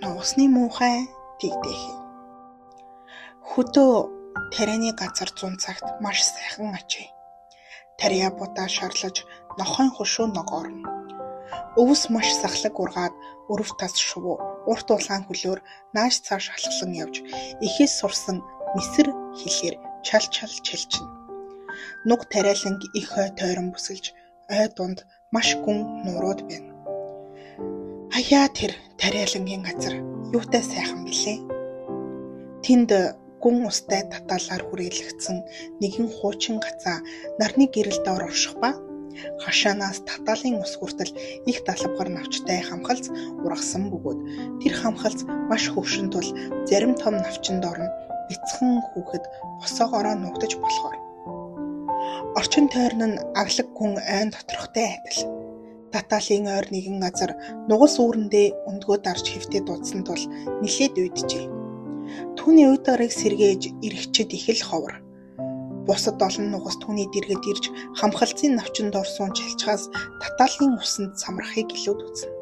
Нуусны муухай тэгдэхээ. Хөдөө тарианы газар 100 цагт маш сайхан ачээ. Тарья будаа шарлаж нохойн хушуу ногоорно. Өвс маш сахлаг ургаад өрөв тас шувуу урт улаан хөлөөр нааш цааш алхлан явж ихээс сурсан месэр хэлээр чал чилчнэ. Нуг тариаланг их хой тойрон бүсэлж ой дунд маш гүн нурууд байна. Аяа тэр тариалангийн газар юутай сайхан билээ. Тэнд гүн устай татаалаар хүрээлэгдсэн нэгэн хуучин гацаа нарны гэрэлд орших ба хашаанаас татаалын ус хүртэл их далавгар навчтай хамхалц ургасан бөгөөд тэр хамхалц маш хөвшин тул зарим том навчинд орно бяцхан хүүхэд босоогоороо нугдаж болохоор. Орчин тойрон нь аглаг гүн айн доторхтой адил. Татаалын ойр нэгэн газар нугас үүрэндээ өндгөө дарж хэвтээ дуудсан тул нилээд үйдэжээ. Түүний үе дарыг сэргээж эрэгчэд их л ховор. Бусад олон нугас түүний дэргэд ирж хамхалцын навчинд орсон чалчхаас татаалын усанд самрахыг илүүд үзнэ.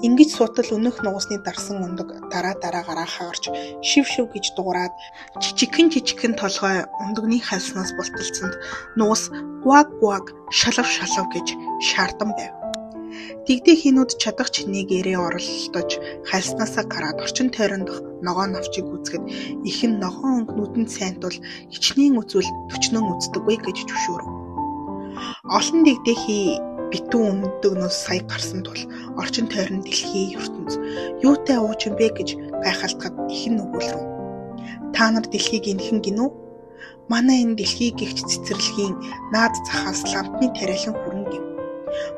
Ингэж сутал өнөх нугасны дарсан өндөг дараагаараа хагарч шив гэж дуурайд жижигхэн толгой өндөгний хальснаас булталцсанд нугас гуаг шалав гэж шаардсан байв. Тэгдээ хинүүд чадах чинээгээрээ оролдож хальснаасаа гараад орчин тойрондох ногоо навчийг үзэхэд ихэн ногоон өнгнүүдэнд сайн тул хичнээн үзвэл төчнөн үздэггүй гэж зөвшөөрөв. Олон дэгдэхий битүүн өндөгнөөс сая гарсан тул орчин тойрон дэлхийн ертөнц юутай уучин бэ гэж гайхалтахад ихэн өгүүлрэн. Та нар дэлхийг энхэн гинүү? Манай энэ дэлхийг гихч цэцэрлэгийн наад захаас лампны тариалан хүрэн гэв.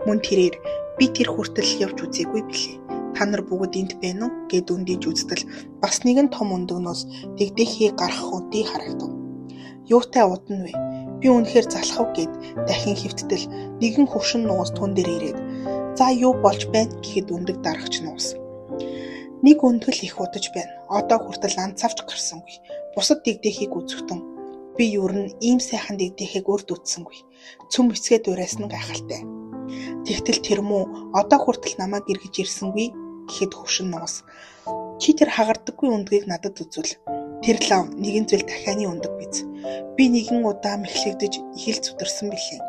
Мөн тэрээр би тэр хүртэл явж үзээгүй билээ. Та нар бүгд энд байна уу гэд үндийж үзтэл бас нэгэн том өндөгнөөс дэгдэхий гарах үдий харагдав. Юутай удна вэ? Би үнэхээр залхав гэд дахин хэвттэл нэгэн хөвшин нуус түн дээр ирээд за юу болж байна гэхэд өндөг дарагч нуус. Нэг өндгөл их удаж байна. Одоо хүртэл анцавч гарсангүй. Бусад дэгдэхийг үзэхтэн би юу н ийм сайхан дэгдэхийг өрд үтсэнгүй. Цөм эцгээд урайсан гайхалтай. Тэгтэл тэр муу одоо хүртэл намайг эргэж ирсэнгүй гэхэд хөвшин нуус. Чи тэр хагардаггүй өндгийг надад үзүүл. Тэр лав нэгэн зүйл дахианы өндөг биз. Би нэгэн удаа мэхлэгдэж ихэл зүдэрсэн билээ.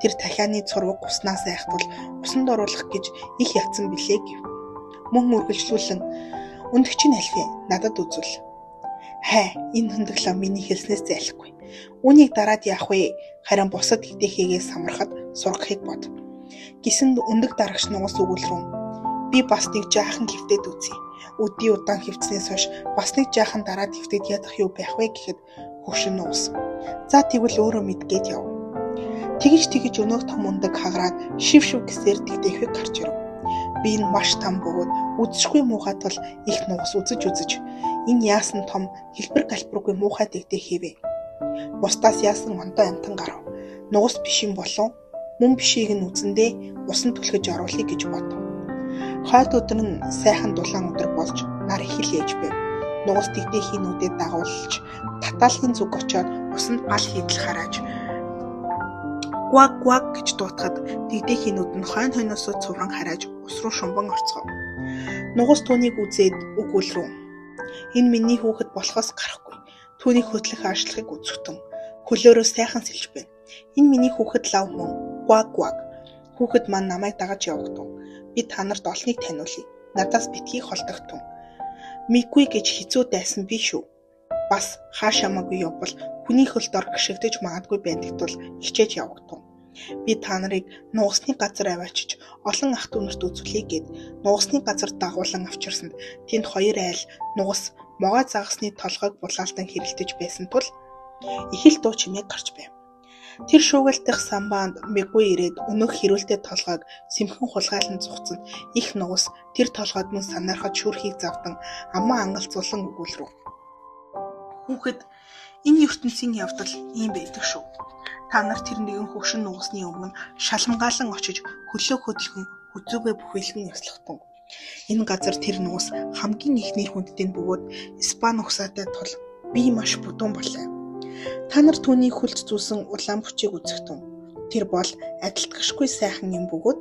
Тэр дахианы цурваг уснаас айхтвал усанд оруулах гэж их явцсан билээ гэв. Мөн үргэлжлүүлэн өндөг чинь аль вэ? Надад үзүүл. Хай, энэ өндөг лав миний хэлснээс зайлхгүй. Үүнийг дараад яах вэ? Харин бусад дэгдэхийгээ самархад сургахыг бод. Гисэнд өндөг дарагч нугас өгүүлрэн. Би бас нэг жаахан хэвтээд үзье. Өдий удаан хэвтснээс хойш бас нэг жаахан дараад хэвтээд ядах юу байх вэ гэхэд хөвшин нуус. За тэгвэл өөрөө мэдгээд яв. Тэгж өнөөх том өндөг хагараад шив гэсээр дэгдэхийг гарч ирэв. Би энэ маш том бөгөөд үзшгүй муухай тул их нугас үзэж энэ яасан том хэлбэр галбиргүй муухай дэгдэхий вэ? Бусдаас яасан онтой амтан гарав. Нугас биш юм болов? Мөн бишийг нь үзэндээ усан түлхэж оруулъя гэж бодов. Хойд өдөр нь сайхан дулаан өдөр болж нар их л ээж байв. Нугас дэгдэхийнүүдэд дагуулж татаалын зүг очоод усанд гал хийдэл харааж гуаг гэж дуутахад дэгдэхийнүүд нь хойноос цувран харааж ус руу шумбан орцгов. Нугас түүнийг үзээд өгүүлрүү. Энэ миний хүүхэд болохоос гарахгүй. Түүнийг хөтлөх ажлахыг үзэхтэн хөлөөрөө сайхан сэлж байна. Энэ миний хүүхэд лав мөн гуаг. Хүүхэд маань намайг дагаж явагдав. Би та нарт олныг таниулъя. Надаас битгий холдогтун. Миггүй гэж хизүү дайсан би шүү. Бас хаашаамаагүй явбал хүний хөлдор гიშгдэж магадгүй байдаг тул хичээж явагдав. Би та нарыг нугасны газар аваачиж олон ах дүүнэрт үзүүлэе гэд нугасны газар дагуулan авчирсанд тэнд хоёр айл нугас могой загасны толгойг булаалтан хэрэлдэж байсан тул их л дуу чимээг гарч байв. Тэр шуугилдах самбаанд мэггүй ирээд өнөөх хэрүүлтэй толгойг сэмхэн хулгайлан зугцсан их нугас тэр толгойд мөн санаархад шүүрхийг завдан амаа ангалзуулан өгүүлрүү. Хүүхэд энэ ертөнцийн явдал ийм байдаг шүү. Та нар тэр нэгэн хөвшин нугасны өмнө шалмгаалan очиж хөлөө хөдөлгөн хүзүүгээ бүхэлгэн ёслохтун. Энэ газар тэр нугас хамгийн их нэр хүндтэй бөгөөд Испани угсаатай тул би маш бүдүүн болов. Та нар түүний хүлж зүүсэн улаан бүчийг үзэхтэн. Тэр бол адилтгашгүй сайхан юм бөгөөд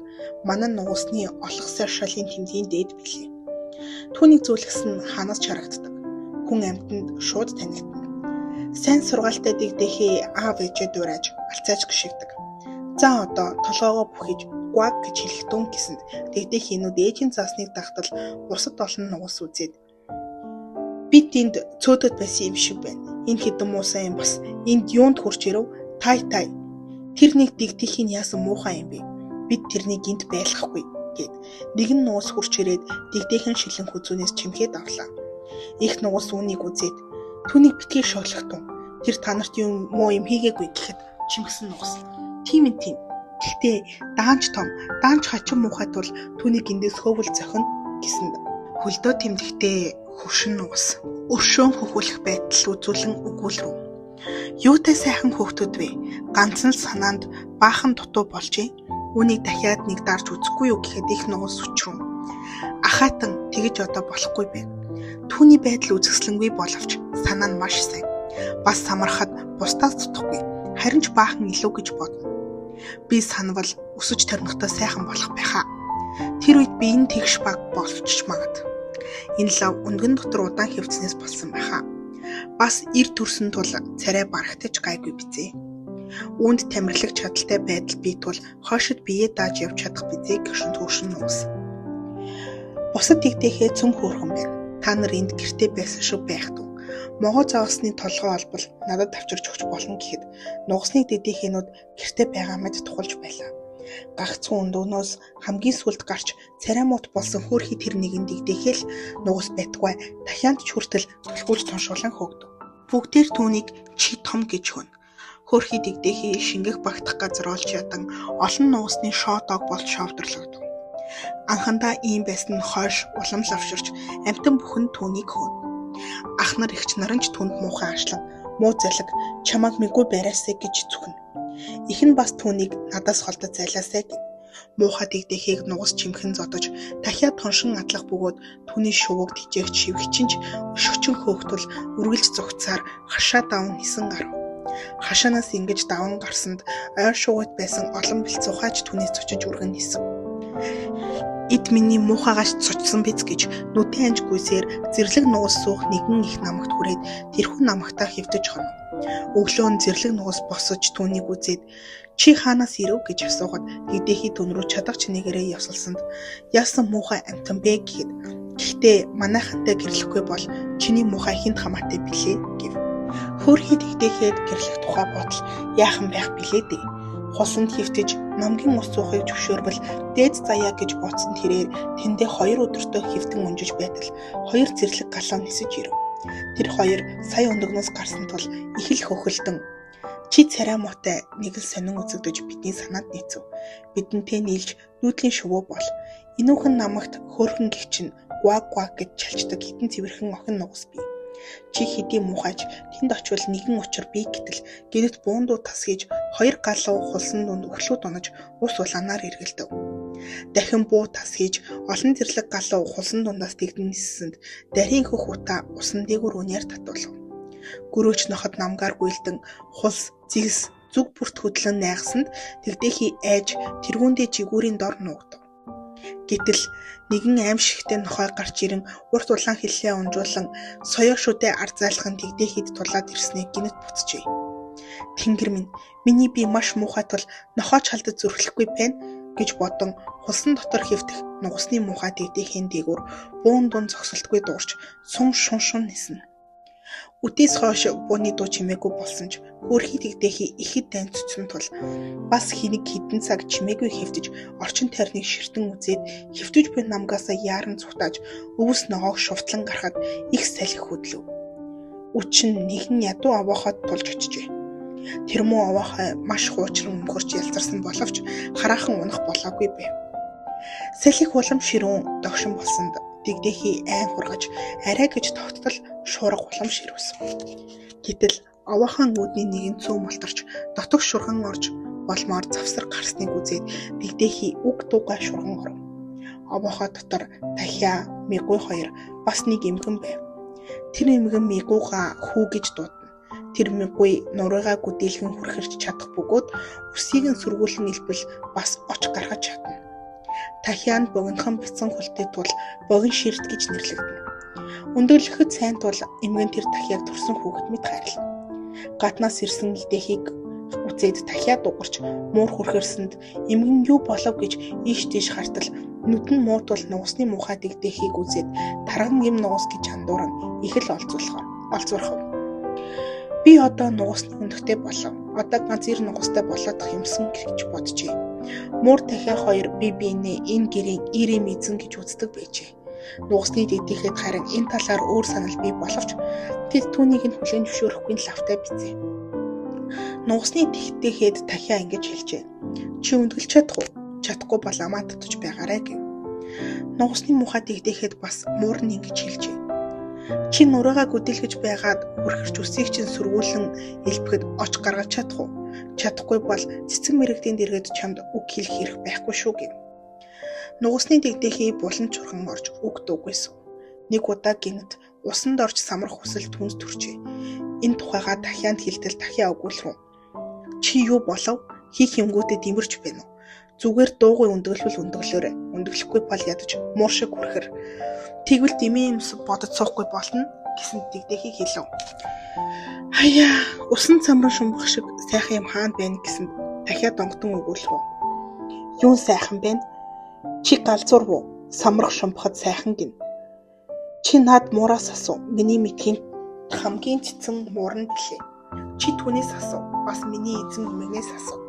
манай нугасны олох сошиалын тэмдгийн дээд билээ. Түүнийг зөвлөсөн ханаас харагддаг. Хүн амьтанд шууд танигдана. Сайн сургаалтай дэгдэхий аав ээжээ дуурайж алцайж гიშгдэг. За одоо толгоогоо бүхэж гуаг гэж хэлэх дүн гэсэнд дэгдэхийнүүд ээжийн заасныг дагтал бусад олон нугас үзээд бид энд цөөдөд байсан юм шиг байна. Энэ хэдэн муусаа юм бас энд юунд хурж ирв? Тай. Тэр нэг дэгдэхийн яасан муухай юм бэ? Бид тэрнийг гинт байлгахгүй гэд нэгэн нуус хурж ирээд дэгдэхэн шилэн хүзүүнээс чимхээд авлаа. Их нуус үүнийг үзээд түүнийг битгий шоглохтун. Тэр та нарт юм муу юм хийгээгүй гэхэд чимгсэн нуус. Тийм. Гэхдээ даанч том, даанч хачин муухай тул түүнийг эндээс хөөвөл зохино гэсэнд хөлдөө тэмдэгтээ хөвшин нуус. Өршөөн хөхүүлэх байдал үзүүлэн өгүүлрүү. Юутай сайхан хөөхтөд вэ? Ганцхан л санаанд баахан дутуу болжээ. Үүнийг дахиад нэг дарж үзэхгүй юу гэхэд их нуус өчрөн. Ахаатан тэгэж одоо болохгүй байна. Түүний байдал үзэсгэлэнгүй боловч санаа нь маш сайн. Бас самархад бусдаас дутхгүй. Харин ч баахан илүү гэж бодно. Би санавал өсөж тарнахтай сайхан болох байхаа. Тэр үед би энэ тэгш баг болчих магад. Энэ лав өндгөн дотор удаан хэвцснээс болсон байхаа. Бас ир төрсөн тул царай барагтаж гайгүй бизээ. Үүнд тамирлаг чадaltaй байдал бий тул хойшид биеэ дааж явж чадах бизээ гişүн төвшин нуус. Бусад дэгдэхээ цөм хөөрхөн байна. Та нар энд гэртээ байсан шүү байх дүү. Могоо заосны толгой олбол надад авчирч өгч болно гэхэд нугасныг дэгдэхийнүүд гэртээ байгаа мэд тухалж байлаа. Гагцхан өндөгнөөс хамгийн сүлд гарч царай мут болсон хөөрхий тэр нэгэн дэгдэхэл нугас байтугай дахиад ч хүртэл түлхүүлж туншуулан хөөгдөв. Бүгдээр түүнийг чи том гэж хөнө. Хөөрхий дэгдэхий шингэх багтах газар олж ядан олон нугасны шодог болж шовдрлогдов. Анхандаа ийм байсан нь хойш улам лавширч амтан бүхэн түүнийг хөнө. Ах нар эгч нар нь ч түнд муухай ашлан муу залэг чамаг мэггүй байраасай гэж зүгнэ. Их нь бас түүнийг надаас холдож зайлаасай гэв. Муухай дэгдэхийг нугас чимхэн зодож дахиад туншин атлах бөгөөд түүний шувууг тижээгч шивгчинж өшөгчөн хөөгтөл үргэлж зүгцаар хашаа даван нисэн гарав. Хашаанаас ингэж даван гарсанд ойр шуугад байсан олон бэлцуухайч түүнээс цочиж үргэн нисэн. Эд миний муухайгаач цочсон биз гэж нүдэн анж гүйсээр зэрлэг нугас суух нэгэн их намагт хүрээд тэрхүү намагтаа хөвтөж хонов. Өглөө зэрлэг нугас босож түүнийг үзээд чи хаанаас ирв гэж асуугаад дэгдэхий түн рүү чадах чинэгээрээ явсалсанд яасан муухай амтан бэ гэхэд гэхдээ манайхантай гэрлэхгүй бол чиний муухай хинт хамаатай билээ гэв. Хөөрхий дэгдэхэд гэрлэх тухай бодол яахан байх билээ дээ. Хулсанд хөвтөж намгийн ус суухыг зөвшөөрбөл дээд заяа гэж бодсон тэрээр тэндээ 2 өдөртөө хөвтөн унжиж байтал 2 зэрлэг галуу нисэж ирэв. Тэр 2 сая өндөгнөөс гарсан тул их л хөхөлдөн чи царай муутай нэг л сонин үзэгдэж бидний санаанд нийцв. Бидэнтэй нийлж нүүдлийн шувуу бол энүүхэн намагт хөөрхөн гिचэн гуаг гэж чалчдаг хитэн цэвэрхэн охин нугас бий. Чи хэдий муухайч тэнд очивол нэгэн учир бий гэтэл гэрэл буундуу тасгийж 2 галуу хулсан дунд өглөө дунаж ус улаанаар эргэлдэв. Дахин буу тасгийж олон зэрлэг галуу хулсан дундаас тэгдэн ниссэнд дарийн хөх утаа усан дээгүр үнээр татуулв. Гөрөөч ноход намгаар гүйлдэн хулс зэгс зүг бүрт хөдлөн найгсанд тэгдэхий айж тэргүүндээ жигүүрийн дор нуугдав. Гэтэл нэгэн аимшигтэй нохой гарч ирэн урт улаан хиллээ унжуулан соёо шүдэ арзаалахын тэгдэхийд тулаад ирснийг гинэт буцжээ. Тэнгэр минь миний би маш муухай тул нохооч халдаж зүрхлэхгүй байна гэж бодон хулсан дотор хэвтэх нугасны муухай тэгдэхийн дээгүүр буун дунд зогсолтгүй дуурч сун шун ниснэ. Үдээс хойш бууны дуу чимээгүй болсон ч хөөрхий тэгдэхий ихэд дайн цуцсан тул бас хэнийг хідэн цаг чимээгүй хэвтэж орчин тойрныг ширтэн үзээд хэвтэж буй намгаасаа яаран цухтааж өвс ногоог шувтлан гарахад их салхи хөдлөв. Үчин нэгэн ядуу аваахад тулж очижээ. Тэр муу аваахай маш хуучран өмгөрч ялцарсан боловч хараахан унах болоогүй байв. Салхи улам ширүүн догшин болсонд дэгдэхий айн хургаж арай гэж тогттол шуурга улам ширвсэн. Гэтэл овоохон үүдний нэгэн цөм мултарч дотог шурган орж болмоор завсар гарсныг үзээд дэгдэхий үг дуугай шурган оров. Овоохоо дотор дахиа мэггүй 2 бас нэг эмгэн байв. Тэр эмгэн мэгүүга хүү гэж дуудана. Тэр мэггүй нурыгаа гүдээлгэн хүрхэрч чадах бөгөөд үсийг нь сүргүүлэн илбэл бас оч гаргаж чадна. Тахианд богинохон бяцхан хөлтэй тул богино ширт гэж нэрлэгдэнэ. Өндөглөхөд сайн тул эмгэн тэр тахиаг төрсөн хүүхэд мэт хайрлана. Гаднаас ирсэн эдэхийг үзээд тахиа дугарч муур хүрхэрсэнд эмгэн юу болов гэж ийш тийш хартал нүдэн муутвал нуусны муухай дэгдэхийг үзээд тарган юм нуус гэж андуурна их л олзуурхав. Би одоо нуусны өндөгтэй болов. Одоо ганц ир нуустай болоодох юмсан гэж боджээ. Муур тахиа хоёр бие биенээ энэ гэрийн ирээм эзэн гэж үздэг байжээ. Нуусны дэгдэхэд харин энэ талаар өөр санал бий боловч тэд түүнийг нь хүлээн зөвшөөрөхгүй нь лавтай бизээ. Нуусны дэгдэхэд тахиа ингэж хэлжээ. Чи өндгөлж чадахгүй бол амаа татж байгаарай гэв. Нуусны муухай дэгдэхэд бас муур нь ингэж хэлжээ. Чи нураагаа гүдэлгэж байгаад хөрхөрч үсийг чинь сөргүүлэн элбэхэд оч гаргаж чадахгүй бол цэцэн мэрэгдэнд иргэд чамд үг хэлэх хэрэг байхгүй шүү гэв. Нуусны дэгдэхий булан чурхан орж үг дуугүйсэн. Нэг удаа гинэт усанд орж самрах хүсэл түнс төржээ. Энэ тухайга дахианд хэлтэл дахиа өгүүлрүү. Чи юу болов? Хийх юмгуудад дэмэрч байна уу? Зүгээр дуугүй өндөглөл өндөглөөрэй. Өндөглөхгүй бол ядаж муур шиг хүрхэр. Тэгвэл дэмий юмс бодож суухгүй болно гэсэн дэгдэхийг хэлв. Хаяа, усан цамраа шумбах шиг сайхан юм хаана байна гэсэн дахиад онгтон өгүүлв. Юун сайхан байна? Чи галзуур буу? Самрах шумбахад сайхан гин. Чи над муураас асуу. Миний мэдхийн хамгийн цэцэн муур нь билээ. Чи түүнээс асуу. Бас миний эзэн эмэгнээс асуу.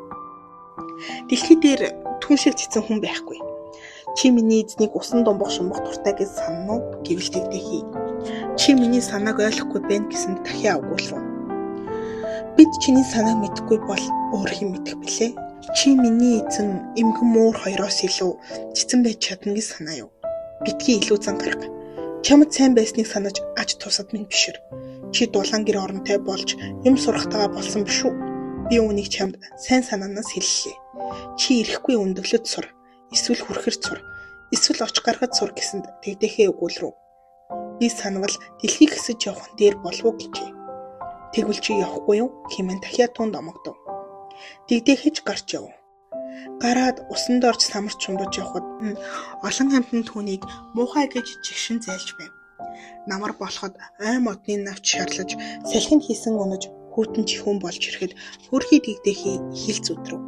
Дэлхий дээр түн шиг цэцэн хүн байхгүй. Чи миний эзнийг усан домбох шумбах дуртай гэж санана уу гэвэл дэгдэхий. Чи миний санааг ойлгохгүй байна гэсэнд дахиа өгүүлв. Бид чиний санааг мэдэхгүй бол өөр хэм мэдэх билээ. Чи миний эзэн эмгэн муур хоёроос илүү цэцэн байж чадна гэж санаа юу? Битгий илүү зан гарга. Чамд сайн байсныг санаж аж тусад минь бишэр. Чи дулаан гэр оронтой болж юм сурахтайгаа болсон биш үү? Би үүнийг чамд сайн санаанаас хэллээ. Чи ирэхгүй өндөглөд сур. Эсвэл хүрхэрч сур. Эсвэл оч гаргаж сур гэсэнд тэгдэхээ өгүүлрүү. Би санавал дэлхийг хэсэж явах дээр болов уу гэжээ. Тэгвэл чи явахгүй юу? Хэмээн дахиад тунд омогдов. Тэгдэхэж гарч яв. Гараад усанд орж самарч чумбаж явхад олон амьтан түүнийг муухай гэж жигшин зайлж байв. Намар болоход ой модны навч шарлаж салхинд хийсэн унаж хүүтэн чихүүн болж ирэхэд хөрхий дэгдэхий хил зүтрв.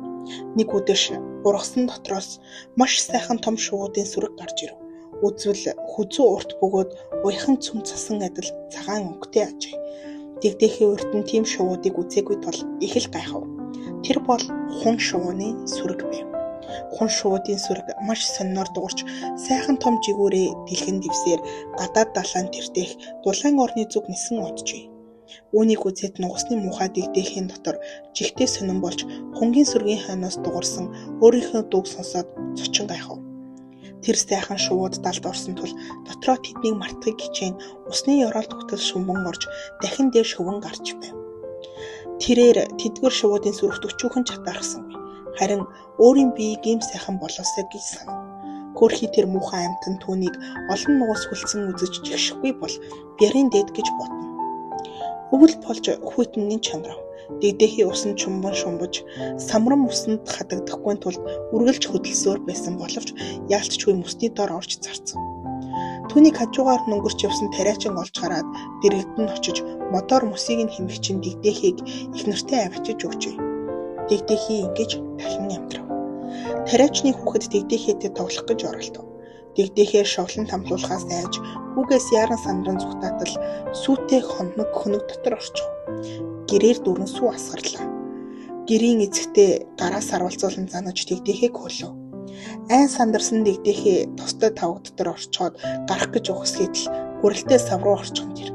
Нэг өдөөш ургасан дотроос маш сайхан том шувуудын сүрэг гарч ирв. Үзвэл хүзүү урт бөгөөд уяхан цөм цасан адил цагаан өнгөтэй ажээ. Дэгдэхий урд нь тийм шувуудыг үзээгүй тул их л гайхав. Тэр бол хун шувууны сүрэг байв. Хун шувуудын сүрэг маш сониноор дуурч сайхан том жигүүрээ дэлгэн дэвсээр гадаад далайн тэртех дулаан орны зүг нисэн оджээ. Үүнийг үзээд нуусны муухай дэгдэхийн дотор жигтэй сонин болж хунгийн сүргийн хойноос дугарсан өөрийнхөө дууг сонсоод цочин гайхав. Тэр сайхан шувууд далд орсон тул дотроо тэднийг мартахыг хичээн усны ёроолд хөтөл шумбан орж дахин дээш хөвөн гарч байв. Тэрээр тэдгэр шувуудын сүрэгт өчүүхэн чатаархсангүй. Харин өөрийн биеийг ийм сайхан болоосэй гэж санав. Хөрхий тэр муухай амьтан түүнийг олон нуус хүлцэн үзэж жигшихгүй бол бярын дээд гэж бодно. Өвөл болж хүйтний чанарав. Дэгдэхий усан чумбан шумбаж самрам усанд хадагдахгүй тулд үргэлж хөдөлсөөр байсан боловч яалтчгүй мөсний дор орж зарцав. Түүнийг хажуугаар нөнгөрч явсан тариачин олж хараад дэрэгдэн очиж мотор мөсийг нь хэмэгчин дэгдэхийг их нартай авчиж өгчээ. Дэгдэхий ингэж дахин амьдрав. Тариачны хүүхэд дэгдэхийтэй тоглох гэж оролдов. Дэгдэхээ шовлон тамлуулахаас айж хүүгээс яран сандран зүгтаатал сүйтэй хоног дотор орчих. Гэрээр дөрөн сүү асгарлаа. Гэрийн эзэгтэй гараа сарвалзуулан занаж дэгдэхийг хөлөө. Айн сандарсан дэгдэхээ тостой тавг дотор орчоод гарах гэж ухсгээд л гурилтэй сав руу орчихсон тэр.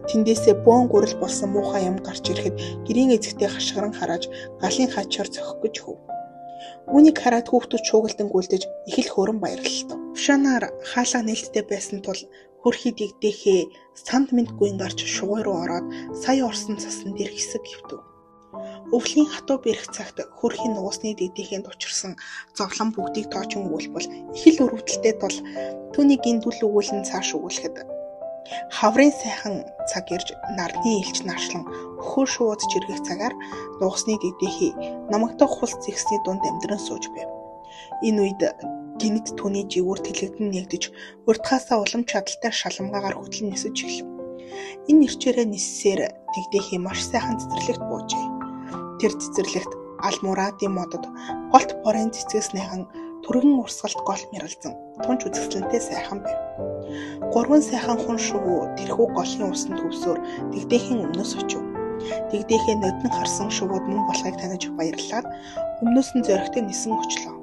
Тэндээсээ бөөн гурил болсон муухай юм гарч ирэхэд гэрийн эзэгтэй хашгиран харааж галын хачаар зохих гэж хөв. Үүнийг хараад хүүхдүүд шуугилдан гүйлдэж их л хөөрөн баярлалтав. Шанаар хаалга нээлттэй байсан тул хөрхий дэгдэхээ санд мэдгүй гарч шугуй руу ороод сая орсон цасан дээр хэсэг хөвтөв. Өвлийн хатуу бэрх цагт хөрхий нуусны дэгдэхийн учирсан зовлон бүгдийг тоочин өгүүлбэл их л өрөвдөлтэй тул түүнийг эндүл өгүүлэн цааш өгүүлэхэд хаврын сайхан цаг ирж нарны илч наршлан хөө шууд жиргэх цагаар нуусны дэгдэхий намагтаа хулц зэгсний дунд амьдран сууж байв. Энэ үед Гэнэт түүний жигүүр тэлэгдэн нэгдэж урдхаасаа улам чадалтай шаламгаагаар хөдлөн нисэж эхлэв. Энэ нэрчээрээ ниссээр Тэгдэхий маш сайхан цэцэрлэгт буужээ. Тэр цэцэрлэгт Алмурадын модод голт борын цэцгээс найхан түргэн урсгалт гол мяралзан тунч үзэсгэлэнтэй сайхан байв. 3 сайхан хүн шувуу тэрхүү голын усан төвсөөр Тэгдэхийн өмнөөс очив. Тэгдэхий нодон харсан шувууд мөн болохыг таних баярлаад өмнөөс нь зөрөгтэй нисэн очлоо.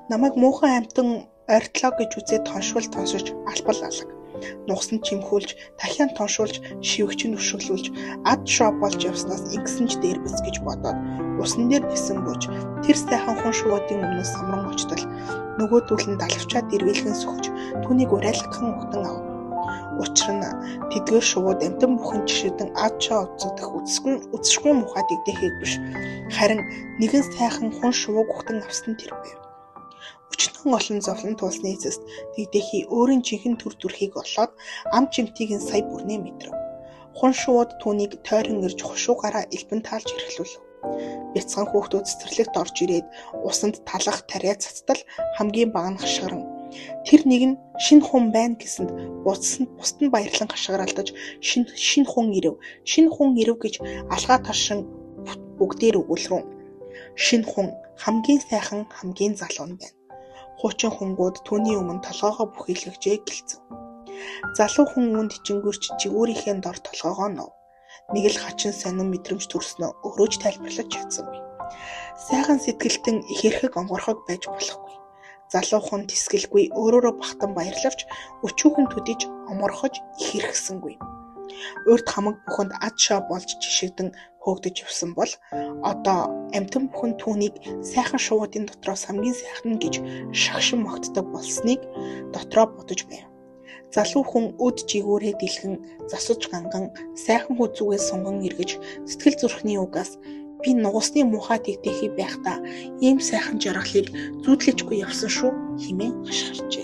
Намайг муухан амтан ойртлоо гэж үзээд тоншвол тонсож албал алга. Нугсан чимхүүлж, дахиад тоншуулж, шивгч нь өшөглүүлж, ад шоо болж явснаас ингэсэн ч дээрбэс гэж бодоод усан дээр нисэн бууж тэр сайхан хүн шувуудын өмнөөс самран очтол нөгөөдүүл нь далавчаад ирвэлгэн сөхөж түүнийг урайлгахын угтан ав. Учир нь тэдгээр шувууд амтан бүхэн жишээдэн ад шоо уцагдах үсшгүй мухад Тэгдэхийг биш харин нэгэн сайхан хүн шувууг угтан авсан тэр байв. Өчнөн олон зовлон туулсны эцэст Тэгдэхий өөрийн жинхэнэ төр төрхийг олоод ам жимтийг нь сая бүрнээ мэдрэв. Хүн шууд түүнийг тойрон ирж хушуугаараа элбэн таалж эрхлүүлв. Бяцхан хүүхдүүд цэцэрлэгт орж ирээд усанд талах тариа цацтал хамгийн бага нь хашгиран. Тэр нэг нь шинэ хүн байна гэсэнд бусд нь баярлан хашгиралдаж шинэ хүн ирэв гэж алгаа таршин бүгдээр өгүүлрүүн. Шинэ хүн хамгийн сайхан хамгийн залуу нь байна. Хуучин хүнгүүд түүний өмнө толгоогоо бүхийлгжээ гэлцв. Залуу хүн үүнд ичингүрч жигүүрийнхээ дор толгоогоо нов. Нэг л хачин сонин мэдрэмж төрснөө өөрөөж тайлбарлаж чадсангүй. Сайхан сэтгэлтэн их эрхэг онгорхог байж болохгүй. Залуу хүн тисгэлгүй өөрөөрөө бахтан баярлавч өчүүхэн төдиж оморхож их эрхсэнгүй. Урд хамаг бүхэнд ад шоо болж жишигдэн хөөгдөж явсан бол одоо амтан бүхэн түүнийг сайхан шуудын дотроос хамгийн сайхан гэж шагшин могтдог болсныг дотроо бодож байв. Залуу хүн өд жигүүрээ дэлгэн засаж ганган сайхан хүзүүгээ сунган эргэж сэтгэл зүрхний угаас би нугасны муухай Тэгдэхий байхдаа ийм сайхан жаргалыг зүүдлэжгүй явсан шүү хэмээн хашгирчээ.